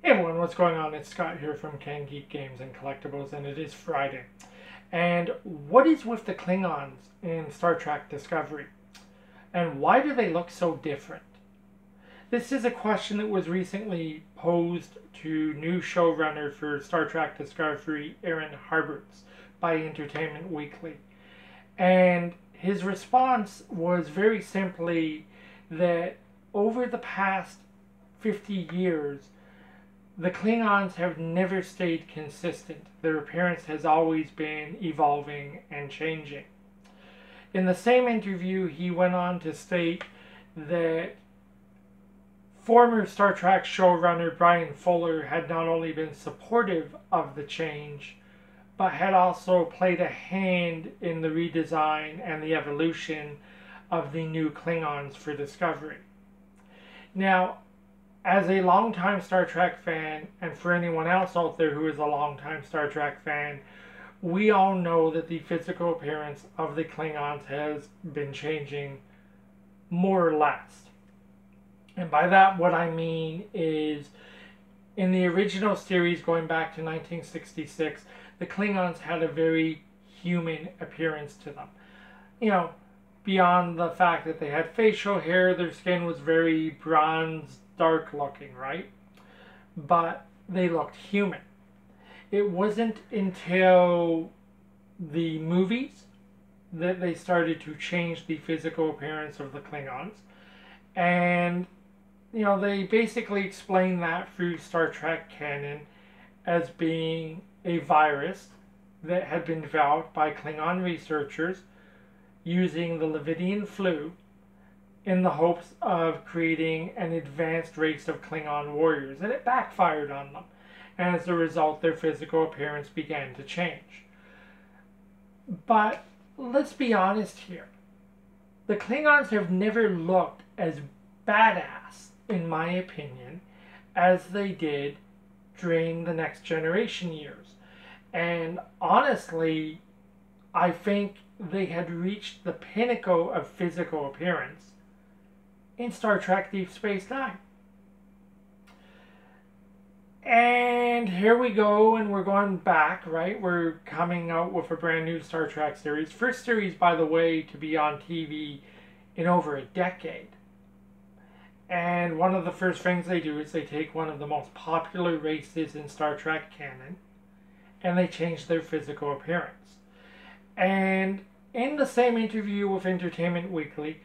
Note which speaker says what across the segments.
Speaker 1: Hey everyone, what's going on? It's Scott here from CanGeek Games and Collectibles, and it is Friday. And what is with the Klingons in Star Trek Discovery? And why do they look so different? This is a question that was recently posed to new showrunner for Star Trek Discovery, Aaron Harberts, by Entertainment Weekly. And his response was very simply that over the past 50 years, the Klingons have never stayed consistent. Their appearance has always been evolving and changing. In the same interview, he went on to state that former Star Trek showrunner Brian Fuller had not only been supportive of the change, but had also played a hand in the redesign and the evolution of the new Klingons for Discovery. Now, as a longtime Star Trek fan, and for anyone else out there who is a longtime Star Trek fan, we all know that the physical appearance of the Klingons has been changing more or less. And by that, what I mean is, in the original series going back to 1966, the Klingons had a very human appearance to them. You know, beyond the fact that they had facial hair, their skin was very bronze, dark looking, right? But they looked human. It wasn't until the movies that they started to change the physical appearance of the Klingons. And, you know, they basically explain that through Star Trek canon as being a virus that had been developed by Klingon researchers using the Levidian flu in the hopes of creating an advanced race of Klingon warriors, and it backfired on them. And as a result, their physical appearance began to change. But let's be honest here. The Klingons have never looked as badass, in my opinion, as they did during the Next Generation years. And honestly, I think they had reached the pinnacle of physical appearance in Star Trek Deep Space Nine. And here we go, and we're going back, right? We're coming out with a brand new Star Trek series. First series, by the way, to be on TV in over a decade. And one of the first things they do is they take one of the most popular races in Star Trek canon, and they change their physical appearance. And in the same interview with Entertainment Weekly,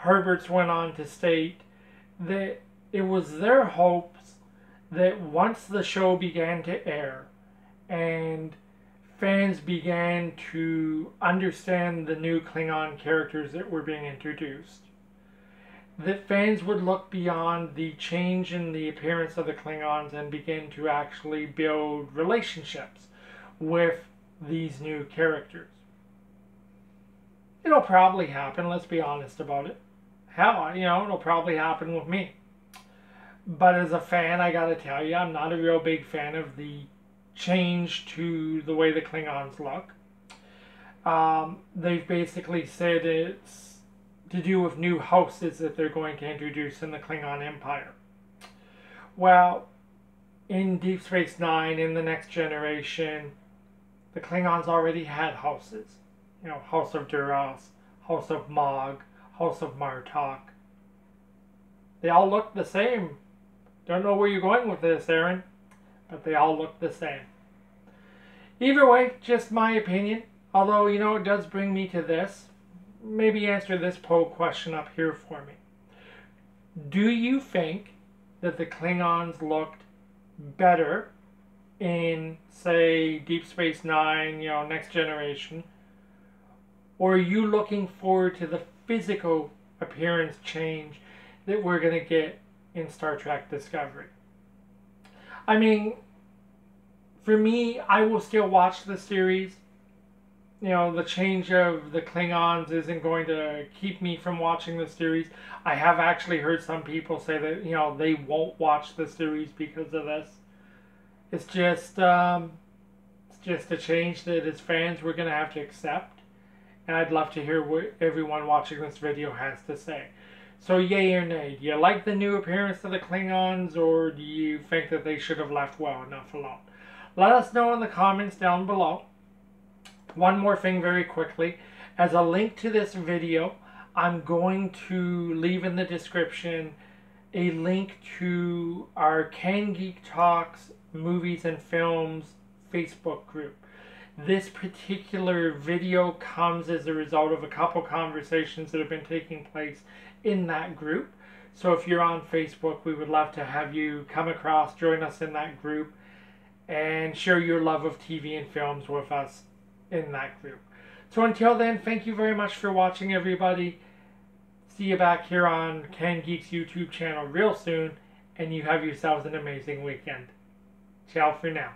Speaker 1: Herberts went on to state that it was their hopes that once the show began to air and fans began to understand the new Klingon characters that were being introduced, that fans would look beyond the change in the appearance of the Klingons and begin to actually build relationships with these new characters. It'll probably happen, let's be honest about it. Hell, you know, it'll probably happen with me. But as a fan, I gotta tell you, I'm not a real big fan of the change to the way the Klingons look. They've basically said it's to do with new houses that they're going to introduce in the Klingon Empire. Well, in Deep Space Nine, in the Next Generation, the Klingons already had houses. You know, House of Duras, House of Mog, House of Martok. They all look the same. Don't know where you're going with this, Aaron, but they all look the same. Either way, just my opinion. Although, you know, it does bring me to this. Maybe answer this poll question up here for me. Do you think that the Klingons looked better in, say, Deep Space Nine, you know, Next Generation? Or are you looking forward to the physical appearance change that we're going to get in Star Trek Discovery? I mean, for me, I will still watch the series. You know, the change of the Klingons isn't going to keep me from watching the series. I have actually heard some people say that, you know, they won't watch the series because of this. It's just a change that as fans we're going to have to accept. And I'd love to hear what everyone watching this video has to say. So yay or nay, do you like the new appearance of the Klingons, or do you think that they should have left well enough alone? Let us know in the comments down below. One more thing very quickly. As a link to this video, I'm going to leave in the description a link to our CanGeek Talks Movies and Films Facebook group. This particular video comes as a result of a couple conversations that have been taking place in that group. So if you're on Facebook, we would love to have you come across, join us in that group, and share your love of TV and films with us in that group. So until then, thank you very much for watching, everybody. See you back here on CanGeek's YouTube channel real soon, and you have yourselves an amazing weekend. Ciao for now.